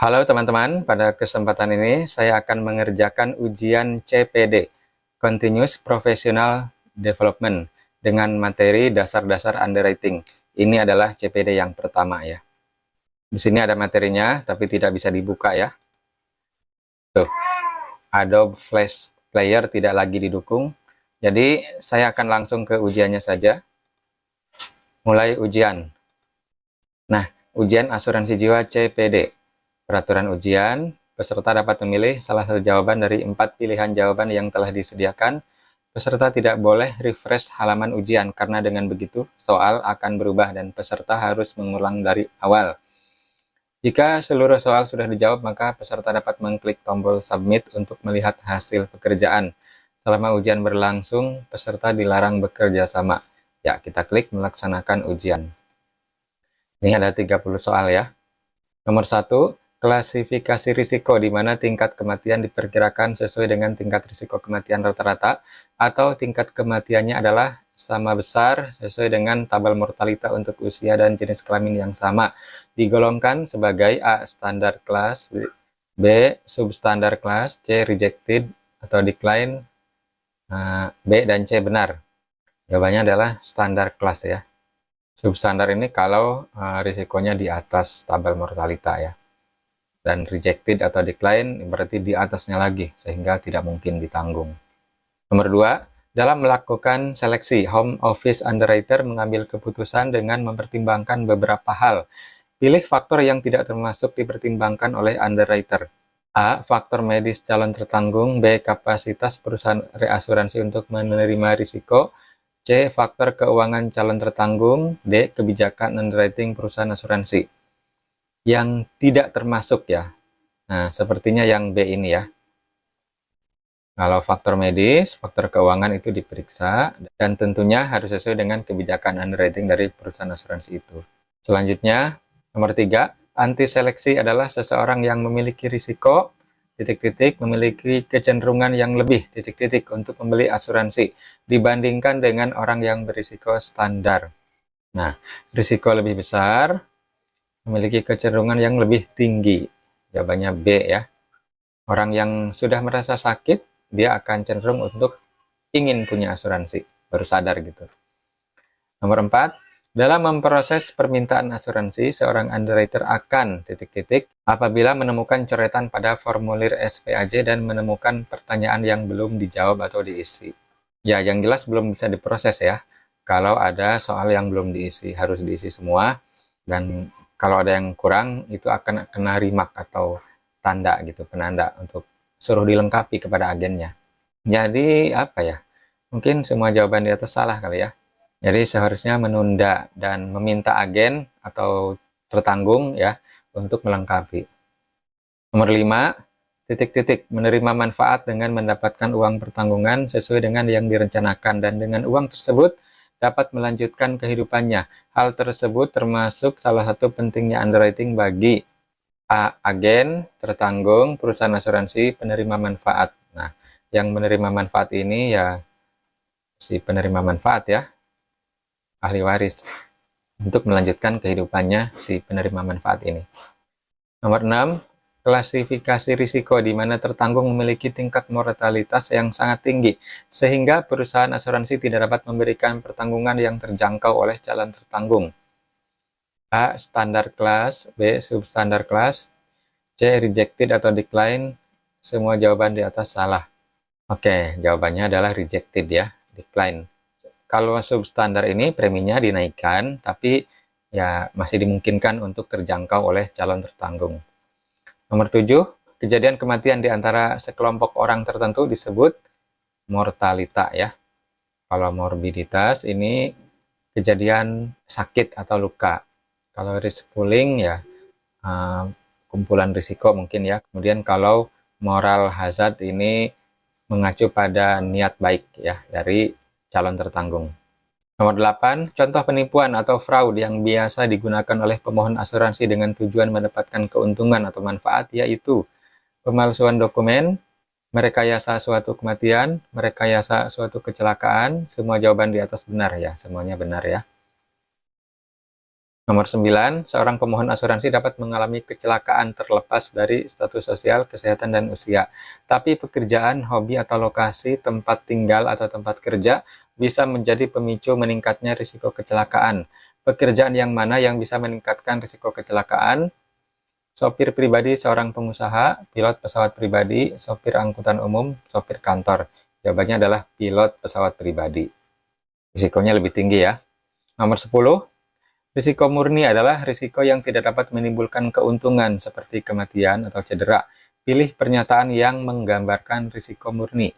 Halo teman-teman, pada kesempatan ini saya akan mengerjakan ujian CPD, Continuous Professional Development, dengan materi dasar-dasar underwriting. Ini adalah CPD yang pertama ya. Di sini ada materinya, tapi tidak bisa dibuka ya. Tuh, Adobe Flash Player tidak lagi didukung. Jadi saya akan langsung ke ujiannya saja. Mulai ujian. Nah, ujian asuransi jiwa CPD. Peraturan ujian, peserta dapat memilih salah satu jawaban dari 4 pilihan jawaban yang telah disediakan. Peserta tidak boleh refresh halaman ujian, karena dengan begitu soal akan berubah dan peserta harus mengulang dari awal. Jika seluruh soal sudah dijawab, maka peserta dapat mengklik tombol submit untuk melihat hasil pekerjaan. Selama ujian berlangsung, peserta dilarang bekerja sama. Ya, kita klik melaksanakan ujian. Ini ada 30 soal ya. Nomor 1, klasifikasi risiko, di mana tingkat kematian diperkirakan sesuai dengan tingkat risiko kematian rata-rata, atau tingkat kematiannya adalah sama besar sesuai dengan tabel mortalita untuk usia dan jenis kelamin yang sama. Digolongkan sebagai A. Standar kelas, B. Substandar kelas, C. Rejected atau decline, B dan C benar. Jawabannya adalah standar kelas ya. Substandar ini kalau risikonya di atas tabel mortalita ya. Dan rejected atau decline berarti di atasnya lagi, sehingga tidak mungkin ditanggung. Nomor 2, dalam melakukan seleksi, home office underwriter mengambil keputusan dengan mempertimbangkan beberapa hal. Pilih faktor yang tidak termasuk dipertimbangkan oleh underwriter. A. Faktor medis calon tertanggung. B. Kapasitas perusahaan reasuransi untuk menerima risiko. C. Faktor keuangan calon tertanggung. D. Kebijakan underwriting perusahaan asuransi. Yang tidak termasuk ya. Nah, sepertinya yang B ini ya. Kalau faktor medis, faktor keuangan itu diperiksa, dan tentunya harus sesuai dengan kebijakan underwriting dari perusahaan asuransi itu. Selanjutnya, nomor 3, anti seleksi adalah seseorang yang memiliki risiko, memiliki kecenderungan yang lebih, untuk membeli asuransi, dibandingkan dengan orang yang berisiko standar. Nah, risiko lebih besar, memiliki kecenderungan yang lebih tinggi. Jawabannya B ya. Orang yang sudah merasa sakit, dia akan cenderung untuk ingin punya asuransi, baru sadar gitu. Nomor 4, dalam memproses permintaan asuransi, seorang underwriter akan apabila menemukan coretan pada formulir SPAJ dan menemukan pertanyaan yang belum dijawab atau diisi. Ya, yang jelas belum bisa diproses ya. Kalau ada soal yang belum diisi, harus diisi semua. Dan kalau ada yang kurang, itu akan kena remark atau tanda gitu, penanda untuk suruh dilengkapi kepada agennya. Jadi apa ya? Mungkin semua jawaban di atas salah kali ya. Jadi seharusnya menunda dan meminta agen atau tertanggung ya untuk melengkapi. Nomor 5, menerima manfaat dengan mendapatkan uang pertanggungan sesuai dengan yang direncanakan, dan dengan uang tersebut dapat melanjutkan kehidupannya. Hal tersebut termasuk salah satu pentingnya underwriting bagi A. Agen, tertanggung, perusahaan asuransi, penerima manfaat. Nah, yang menerima manfaat ini ya si penerima manfaat ya, ahli waris, untuk melanjutkan kehidupannya si penerima manfaat ini. Nomor 6, klasifikasi risiko, di mana tertanggung memiliki tingkat mortalitas yang sangat tinggi, sehingga perusahaan asuransi tidak dapat memberikan pertanggungan yang terjangkau oleh calon tertanggung. A. Standar kelas, B. Substandar kelas, C. Rejected atau decline. Semua jawaban di atas salah. Oke, jawabannya adalah rejected ya, decline. Kalau substandar ini preminya dinaikkan, tapi ya masih dimungkinkan untuk terjangkau oleh calon tertanggung. Nomor 7, kejadian kematian di antara sekelompok orang tertentu disebut mortalita ya. Kalau morbiditas ini kejadian sakit atau luka. Kalau risk pooling ya kumpulan risiko mungkin ya. Kemudian kalau moral hazard ini mengacu pada niat baik ya dari calon tertanggung. Nomor 8, contoh penipuan atau fraud yang biasa digunakan oleh pemohon asuransi dengan tujuan mendapatkan keuntungan atau manfaat, yaitu pemalsuan dokumen, merekayasa suatu kematian, merekayasa suatu kecelakaan. Semua jawaban di atas benar ya, semuanya benar ya. Nomor 9, seorang pemohon asuransi dapat mengalami kecelakaan terlepas dari status sosial, kesehatan, dan usia. Tapi pekerjaan, hobi, atau lokasi tempat tinggal atau tempat kerja bisa menjadi pemicu meningkatnya risiko kecelakaan. Pekerjaan yang mana yang bisa meningkatkan risiko kecelakaan? Sopir pribadi seorang pengusaha, pilot pesawat pribadi, sopir angkutan umum, sopir kantor. Jawabannya adalah pilot pesawat pribadi. Risikonya lebih tinggi ya. Nomor 10, risiko murni adalah risiko yang tidak dapat menimbulkan keuntungan seperti kematian atau cedera. Pilih pernyataan yang menggambarkan risiko murni.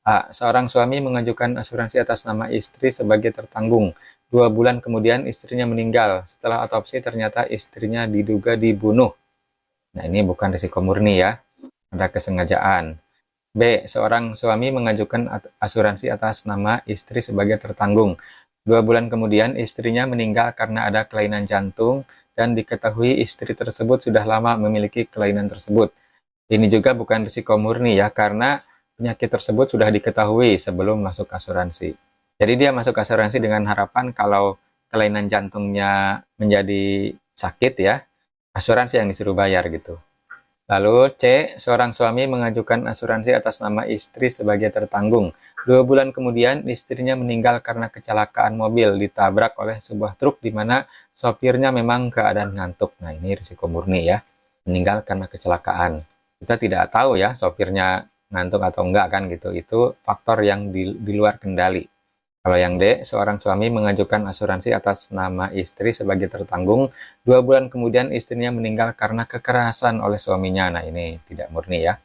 A. Seorang suami mengajukan asuransi atas nama istri sebagai tertanggung. 2 bulan kemudian istrinya meninggal. Setelah otopsi ternyata istrinya diduga dibunuh. Nah, ini bukan risiko murni ya. Ada kesengajaan. B. Seorang suami mengajukan asuransi atas nama istri sebagai tertanggung. 2 bulan kemudian, istrinya meninggal karena ada kelainan jantung dan diketahui istri tersebut sudah lama memiliki kelainan tersebut. Ini juga bukan risiko murni ya, karena penyakit tersebut sudah diketahui sebelum masuk asuransi. Jadi dia masuk asuransi dengan harapan kalau kelainan jantungnya menjadi sakit ya, asuransi yang disuruh bayar gitu. Lalu C, seorang suami mengajukan asuransi atas nama istri sebagai tertanggung. 2 bulan kemudian istrinya meninggal karena kecelakaan mobil ditabrak oleh sebuah truk di mana sopirnya memang keadaan ngantuk. Nah, ini risiko murni ya, meninggal karena kecelakaan. Kita tidak tahu ya sopirnya ngantuk atau enggak kan gitu. Itu faktor yang di luar kendali. Kalau yang D, seorang suami mengajukan asuransi atas nama istri sebagai tertanggung. 2 bulan kemudian istrinya meninggal karena kekerasan oleh suaminya. Nah, ini tidak murni ya.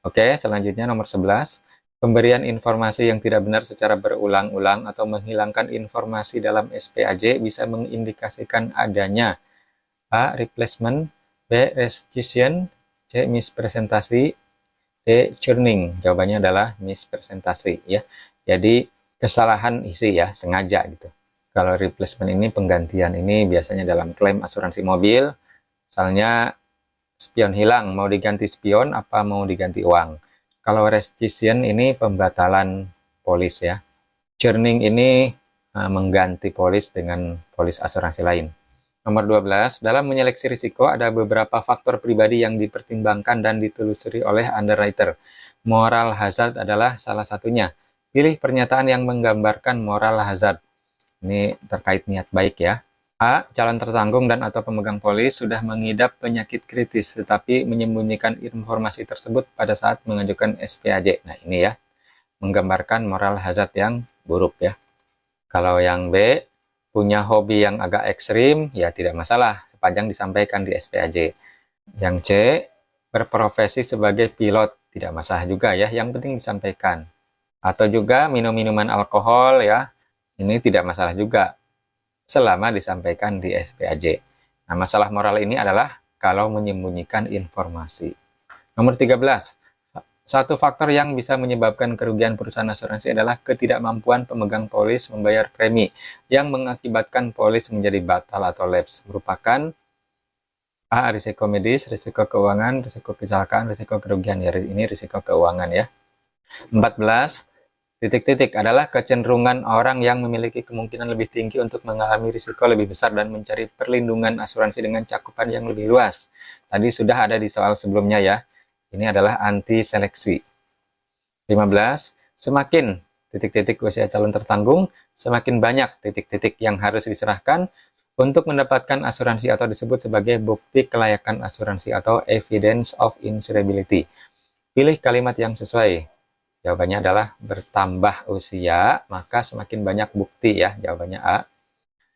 Oke, selanjutnya nomor 11. Pemberian informasi yang tidak benar secara berulang-ulang atau menghilangkan informasi dalam SPAJ bisa mengindikasikan adanya A. Replacement, B. Restitution, C. Mispresentasi, D. Churning. Jawabannya adalah mispresentasi ya. Jadi kesalahan isi ya, sengaja gitu. Kalau replacement ini penggantian, ini biasanya dalam klaim asuransi mobil, misalnya spion hilang, mau diganti spion apa mau diganti uang. Kalau restitution ini pembatalan polis ya. Churning ini mengganti polis dengan polis asuransi lain. Nomor 12, dalam menyeleksi risiko ada beberapa faktor pribadi yang dipertimbangkan dan ditelusuri oleh underwriter. Moral hazard adalah salah satunya. Pilih pernyataan yang menggambarkan moral hazard. Ini terkait niat baik ya. A. Calon tertanggung dan atau pemegang polis sudah mengidap penyakit kritis tetapi menyembunyikan informasi tersebut pada saat mengajukan SPAJ. Nah, ini ya, menggambarkan moral hazard yang buruk ya. Kalau yang B, punya hobi yang agak ekstrim, ya tidak masalah sepanjang disampaikan di SPAJ. Yang C, berprofesi sebagai pilot, tidak masalah juga ya, yang penting disampaikan. Atau juga minum minuman alkohol ya, ini tidak masalah juga selama disampaikan di SPAJ. Nah, masalah moral ini adalah kalau menyembunyikan informasi. Nomor 13, satu faktor yang bisa menyebabkan kerugian perusahaan asuransi adalah ketidakmampuan pemegang polis membayar premi yang mengakibatkan polis menjadi batal atau lapse, merupakan A. Risiko medis, risiko keuangan, risiko kecelakaan, risiko kerugian. Ya, ini risiko keuangan ya. 14. Titik-titik adalah kecenderungan orang yang memiliki kemungkinan lebih tinggi untuk mengalami risiko lebih besar dan mencari perlindungan asuransi dengan cakupan yang lebih luas. Tadi sudah ada di soal sebelumnya ya. Ini adalah anti seleksi. 15. Semakin titik-titik usia calon tertanggung, semakin banyak titik-titik yang harus diserahkan untuk mendapatkan asuransi atau disebut sebagai bukti kelayakan asuransi atau evidence of insurability. Pilih kalimat yang sesuai. Jawabannya adalah bertambah usia, maka semakin banyak bukti ya. Jawabannya A.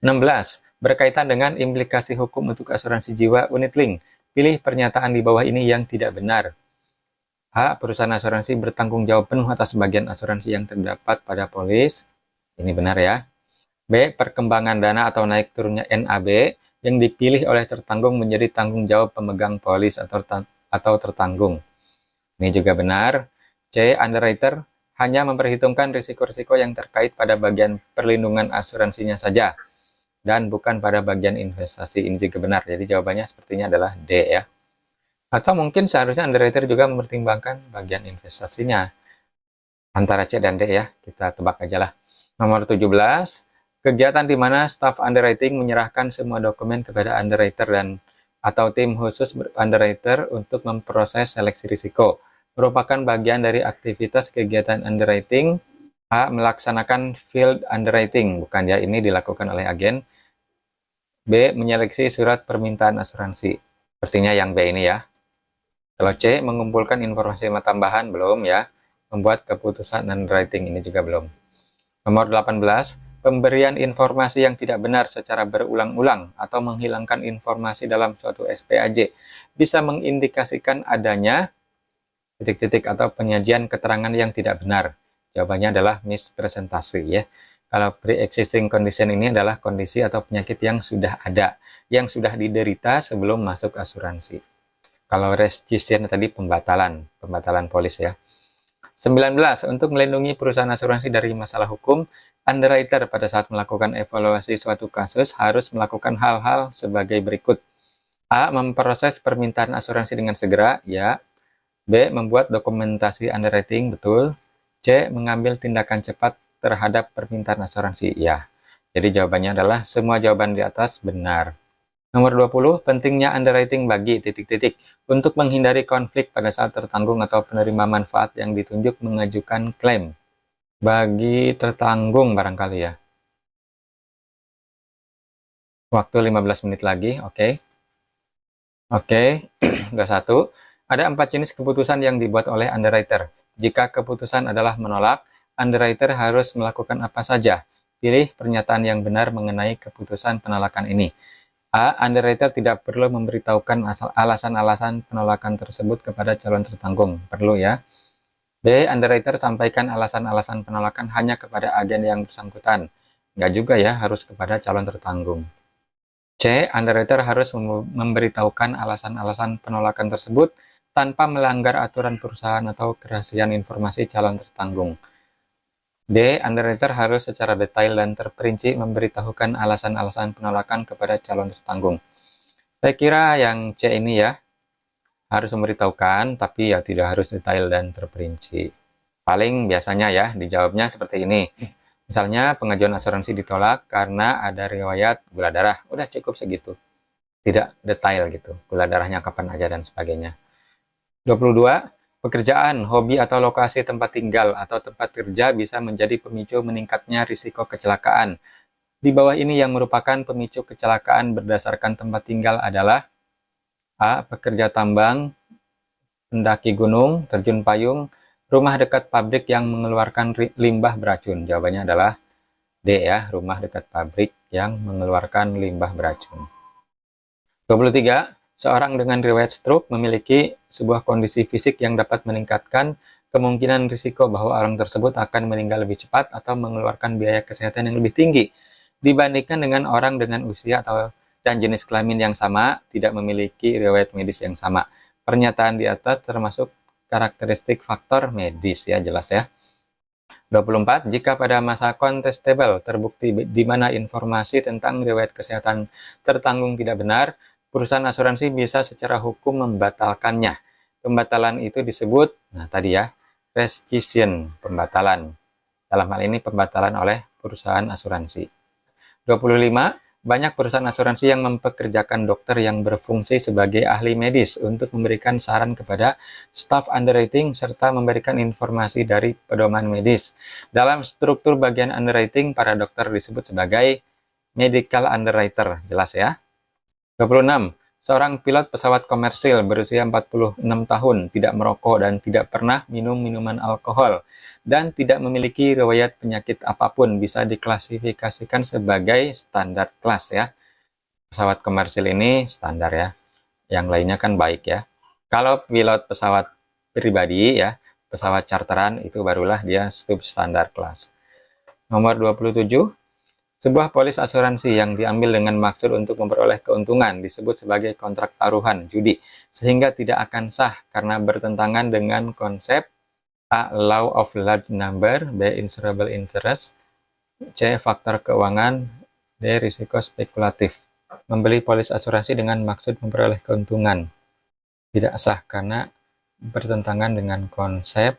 16. Berkaitan dengan implikasi hukum untuk asuransi jiwa unit link. Pilih pernyataan di bawah ini yang tidak benar. A. Perusahaan asuransi bertanggung jawab penuh atas bagian asuransi yang terdapat pada polis. Ini benar ya. B. Perkembangan dana atau naik turunnya NAB yang dipilih oleh tertanggung menjadi tanggung jawab pemegang polis atau tertanggung. Ini juga benar. C. Underwriter hanya memperhitungkan risiko-risiko yang terkait pada bagian perlindungan asuransinya saja dan bukan pada bagian investasi. Ini juga benar. Jadi jawabannya sepertinya adalah D ya. Atau mungkin seharusnya underwriter juga mempertimbangkan bagian investasinya. Antara C dan D ya. Kita tebak aja lah. Nomor 17. Kegiatan di mana staf underwriting menyerahkan semua dokumen kepada underwriter atau tim khusus underwriter untuk memproses seleksi risiko. Merupakan bagian dari aktivitas kegiatan underwriting. A. Melaksanakan field underwriting, bukan ya, ini dilakukan oleh agen. B. Menyeleksi surat permintaan asuransi. Sepertinya yang B ini ya. Kalau C. Mengumpulkan informasi tambahan, belum ya. Membuat keputusan underwriting, ini juga belum. Nomor 18. Pemberian informasi yang tidak benar secara berulang-ulang atau menghilangkan informasi dalam suatu SPAJ bisa mengindikasikan adanya titik-titik atau penyajian keterangan yang tidak benar. Jawabannya adalah mispresentasi ya. Kalau pre-existing condition ini adalah kondisi atau penyakit yang sudah ada, yang sudah diderita sebelum masuk asuransi. Kalau rescission tadi pembatalan polis ya. 19. Untuk melindungi perusahaan asuransi dari masalah hukum, underwriter pada saat melakukan evaluasi suatu kasus harus melakukan hal-hal sebagai berikut. A. Memproses permintaan asuransi dengan segera, ya. B. Membuat dokumentasi underwriting, betul. C. Mengambil tindakan cepat terhadap permintaan asuransi, ya. Jadi jawabannya adalah semua jawaban di atas benar. Nomor 20, pentingnya underwriting bagi titik-titik untuk menghindari konflik pada saat tertanggung atau penerima manfaat yang ditunjuk mengajukan klaim. Bagi tertanggung barangkali ya. Waktu 15 menit lagi, oke. Oke, 21. Ada 4 jenis keputusan yang dibuat oleh underwriter. Jika keputusan adalah menolak, underwriter harus melakukan apa saja. Pilih pernyataan yang benar mengenai keputusan penolakan ini. A. Underwriter tidak perlu memberitahukan alasan-alasan penolakan tersebut kepada calon tertanggung. Perlu ya. B. Underwriter sampaikan alasan-alasan penolakan hanya kepada agen yang bersangkutan. Enggak juga ya, harus kepada calon tertanggung. C. Underwriter harus memberitahukan alasan-alasan penolakan tersebut tanpa melanggar aturan perusahaan atau kerahasiaan informasi calon tertanggung. D. Underwriter harus secara detail dan terperinci memberitahukan alasan-alasan penolakan kepada calon tertanggung. Saya kira yang C ini ya, harus memberitahukan, tapi ya tidak harus detail dan terperinci. Paling biasanya ya, dijawabnya seperti ini. Misalnya pengajuan asuransi ditolak karena ada riwayat gula darah. Udah cukup segitu. Tidak detail gitu, gula darahnya kapan aja dan sebagainya. 22. Pekerjaan, hobi atau lokasi tempat tinggal atau tempat kerja bisa menjadi pemicu meningkatnya risiko kecelakaan. Di bawah ini yang merupakan pemicu kecelakaan berdasarkan tempat tinggal adalah A. Pekerja tambang, pendaki gunung, terjun payung, rumah dekat pabrik yang mengeluarkan limbah beracun. Jawabannya adalah D ya, rumah dekat pabrik yang mengeluarkan limbah beracun. 23. Seorang dengan riwayat stroke memiliki sebuah kondisi fisik yang dapat meningkatkan kemungkinan risiko bahwa orang tersebut akan meninggal lebih cepat atau mengeluarkan biaya kesehatan yang lebih tinggi dibandingkan dengan orang dengan usia dan jenis kelamin yang sama, tidak memiliki riwayat medis yang sama. Pernyataan di atas termasuk karakteristik faktor medis ya, jelas ya. 24. Jika pada masa contestable terbukti di mana informasi tentang riwayat kesehatan tertanggung tidak benar, perusahaan asuransi bisa secara hukum membatalkannya. Pembatalan itu disebut, nah tadi ya, rescission, pembatalan. Dalam hal ini pembatalan oleh perusahaan asuransi. 25. Banyak perusahaan asuransi yang mempekerjakan dokter yang berfungsi sebagai ahli medis untuk memberikan saran kepada staf underwriting serta memberikan informasi dari pedoman medis. Dalam struktur bagian underwriting, para dokter disebut sebagai medical underwriter. Jelas ya? 26. Seorang pilot pesawat komersil berusia 46 tahun, tidak merokok dan tidak pernah minum minuman alkohol, dan tidak memiliki riwayat penyakit apapun bisa diklasifikasikan sebagai standar kelas ya. Pesawat komersil ini standar ya, yang lainnya kan baik ya. Kalau pilot pesawat pribadi ya, pesawat charteran itu barulah dia substandar kelas. Nomor 27. Sebuah polis asuransi yang diambil dengan maksud untuk memperoleh keuntungan disebut sebagai kontrak taruhan judi, sehingga tidak akan sah karena bertentangan dengan konsep A. Law of large number, B. Insurable interest, C. Faktor keuangan, D. Risiko spekulatif. Membeli polis asuransi dengan maksud memperoleh keuntungan tidak sah karena bertentangan dengan konsep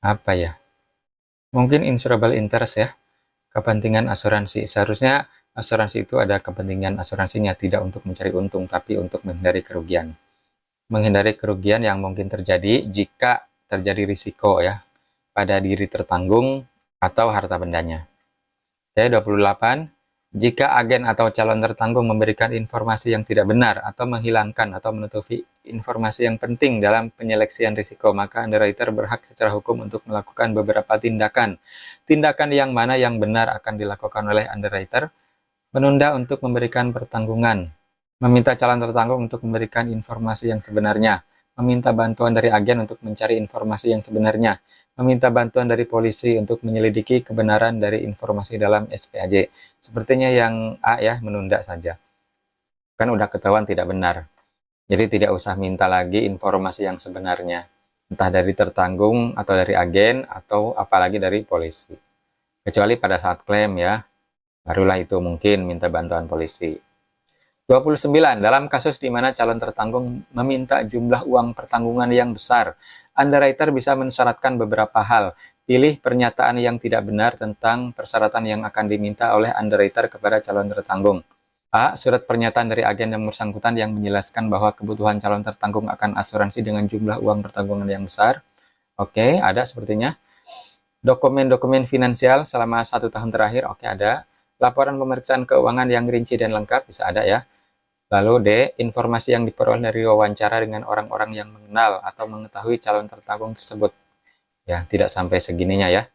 apa ya? Mungkin insurable interest ya. kepentingan asuransi. Seharusnya asuransi itu ada kepentingan asuransinya, tidak untuk mencari untung, tapi untuk menghindari kerugian. Menghindari kerugian yang mungkin terjadi jika terjadi risiko ya pada diri tertanggung atau harta bendanya. Oke, 28. Jika agen atau calon tertanggung memberikan informasi yang tidak benar atau menghilangkan atau menutupi informasi yang penting dalam penyeleksian risiko, maka underwriter berhak secara hukum untuk melakukan beberapa tindakan. Tindakan yang mana yang benar akan dilakukan oleh underwriter: menunda untuk memberikan pertanggungan, meminta calon tertanggung untuk memberikan informasi yang sebenarnya, meminta bantuan dari agen untuk mencari informasi yang sebenarnya, meminta bantuan dari polisi untuk menyelidiki kebenaran dari informasi dalam SPAJ. Sepertinya yang A ya, menunda saja. Kan udah ketahuan tidak benar. Jadi tidak usah minta lagi informasi yang sebenarnya. Entah dari tertanggung atau dari agen atau apalagi dari polisi. Kecuali pada saat klaim ya. Barulah itu mungkin minta bantuan polisi. 29. Dalam kasus di mana calon tertanggung meminta jumlah uang pertanggungan yang besar, underwriter bisa mensyaratkan beberapa hal. Pilih pernyataan yang tidak benar tentang persyaratan yang akan diminta oleh underwriter kepada calon tertanggung. A. Surat pernyataan dari agen yang bersangkutan yang menjelaskan bahwa kebutuhan calon tertanggung akan asuransi dengan jumlah uang pertanggungan yang besar. Oke, ada sepertinya. Dokumen-dokumen finansial selama 1 tahun terakhir. Oke, ada. Laporan pemeriksaan keuangan yang rinci dan lengkap, bisa ada ya. Lalu D. Informasi yang diperoleh dari wawancara dengan orang-orang yang mengenal atau mengetahui calon tertanggung tersebut. Ya, tidak sampai segininya ya.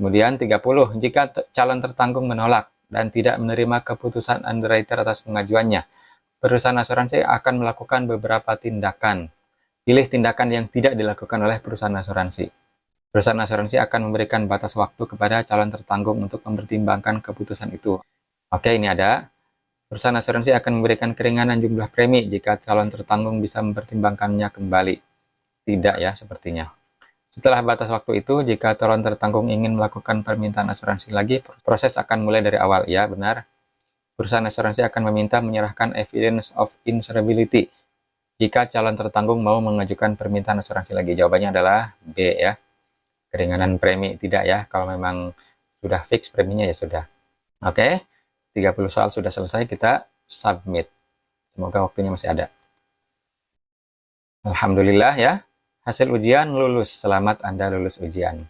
Kemudian 30. Jika calon tertanggung menolak dan tidak menerima keputusan underwriter atas pengajuannya, perusahaan asuransi akan melakukan beberapa tindakan. Pilih tindakan yang tidak dilakukan oleh perusahaan asuransi. Perusahaan asuransi akan memberikan batas waktu kepada calon tertanggung untuk mempertimbangkan keputusan itu. Oke, ini ada. Perusahaan asuransi akan memberikan keringanan jumlah premi jika calon tertanggung bisa mempertimbangkannya kembali. Tidak ya, sepertinya. Setelah batas waktu itu, jika calon tertanggung ingin melakukan permintaan asuransi lagi, proses akan mulai dari awal. Ya, benar. Perusahaan asuransi akan meminta menyerahkan evidence of insurability jika calon tertanggung mau mengajukan permintaan asuransi lagi. Jawabannya adalah B ya. Keringanan premi tidak ya. Kalau memang sudah fix preminya ya sudah. Oke. 30 soal sudah selesai, kita submit. Semoga waktunya masih ada. Alhamdulillah ya, hasil ujian lulus. Selamat Anda lulus ujian.